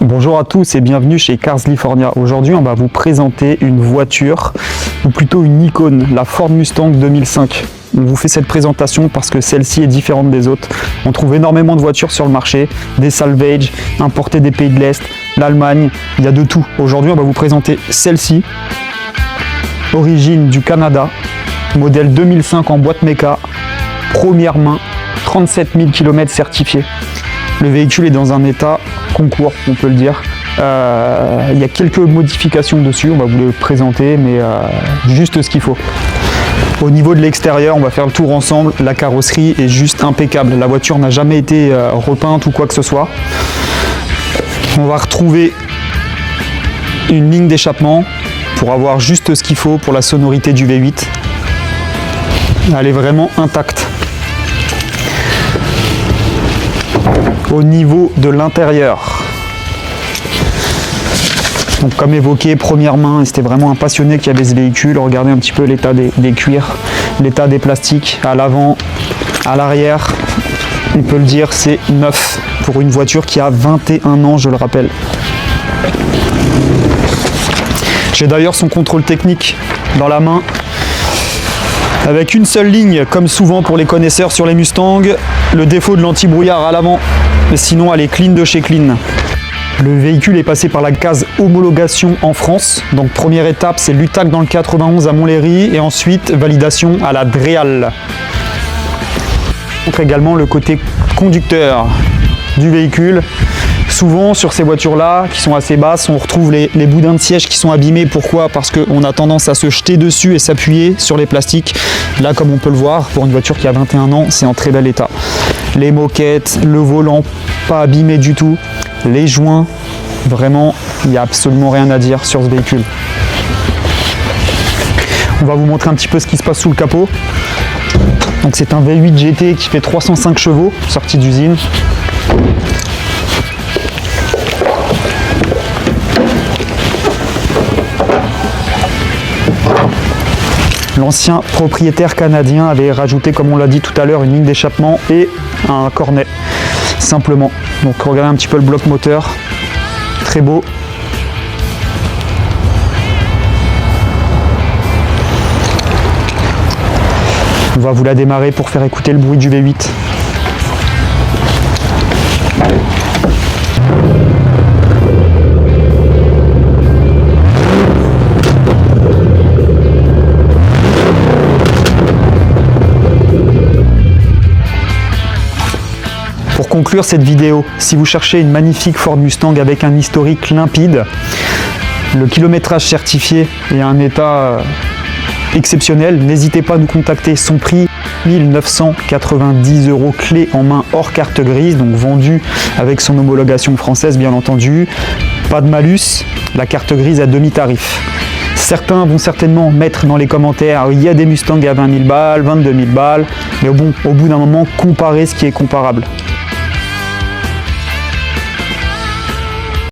Bonjour à tous et bienvenue chez Carslifornia. Aujourd'hui, on va vous présenter une voiture, ou plutôt une icône, la Ford Mustang 2005. On vous fait cette présentation parce que celle-ci est différente des autres. On trouve énormément de voitures sur le marché, des salvage, importées des pays de l'Est, l'Allemagne, il y a de tout. Aujourd'hui, on va vous présenter celle-ci, origine du Canada, modèle 2005 en boîte méca, première main, 37 000 km certifiés. Le véhicule est dans un état concours, on peut le dire. Il y a quelques modifications dessus, on va vous les présenter, mais juste ce qu'il faut. Au niveau de l'extérieur, on va faire le tour ensemble. La carrosserie est juste impeccable. La voiture n'a jamais été repeinte ou quoi que ce soit. On va retrouver une ligne d'échappement pour avoir juste ce qu'il faut pour la sonorité du V8. Elle est vraiment intacte. Au niveau de l'intérieur, donc comme évoqué, première main, et c'était vraiment un passionné qui avait ce véhicule. Regardez un petit peu l'état des cuirs, l'état des plastiques à l'avant, à l'arrière. On peut le dire, c'est neuf pour une voiture qui a 21 ans, je le rappelle. J'ai d'ailleurs son contrôle technique dans la main, avec une seule ligne, comme souvent pour les connaisseurs sur les Mustangs, le défaut de l'anti-brouillard à l'avant, mais sinon elle est clean de chez clean. Le véhicule est passé par la case homologation en France, donc première étape c'est l'UTAC dans le 91 à Montlhéry, et ensuite validation à la DREAL. Donc également le côté conducteur du véhicule. Souvent sur ces voitures-là, qui sont assez basses, on retrouve les boudins de siège qui sont abîmés. Pourquoi? Parce qu'on a tendance à se jeter dessus et s'appuyer sur les plastiques. Là, comme on peut le voir, pour une voiture qui a 21 ans, c'est en très bel état. Les moquettes, le volant, pas abîmé du tout. Les joints, vraiment, il n'y a absolument rien à dire sur ce véhicule. On va vous montrer un petit peu ce qui se passe sous le capot. Donc c'est un V8 GT qui fait 305 chevaux, sorti d'usine. L'ancien propriétaire canadien avait rajouté, comme on l'a dit tout à l'heure, une ligne d'échappement et un cornet, simplement. Donc regardez un petit peu le bloc moteur, très beau. On va vous la démarrer pour faire écouter le bruit du V8. Pour conclure cette vidéo, si vous cherchez une magnifique Ford Mustang avec un historique limpide, le kilométrage certifié et un état exceptionnel, n'hésitez pas à nous contacter. Son prix, 1 990 € clé en main hors carte grise, donc vendu avec son homologation française bien entendu. Pas de malus, la carte grise à demi-tarif. Certains vont certainement mettre dans les commentaires, il y a des Mustangs à 20 000 balles, 22 000 balles, mais bon, au bout d'un moment, comparez ce qui est comparable.